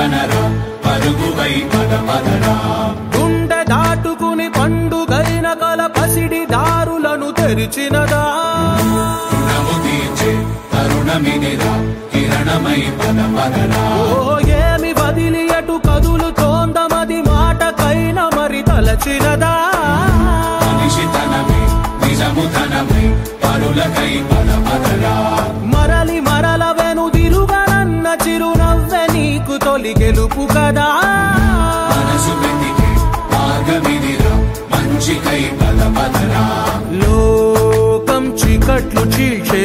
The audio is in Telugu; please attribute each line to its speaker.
Speaker 1: కనరా పరుగువై పద పదరా
Speaker 2: గుండె దాటుకుని పండుగైన కల పసిడి దారులను తెరిచినదా
Speaker 1: రుణము తీర్చే తరుణమిదిరా కిరణమై పద పదరా
Speaker 2: ఓ ఏమి వదిలి అటు కదులుతోందమది మాటకైన మరి తలచినదా
Speaker 1: మనిషితనమే నిజముతనమై పరులకై పద పదరా
Speaker 2: మరలి మరల వెనుదిరుగనన్న చిరునవ్వె నీకు తొలి గెలుపు కదా
Speaker 1: మనసు వెతికే మార్గమిదిరా మంచికై పద పదరా
Speaker 2: లోకం చీకట్లు చీల్చే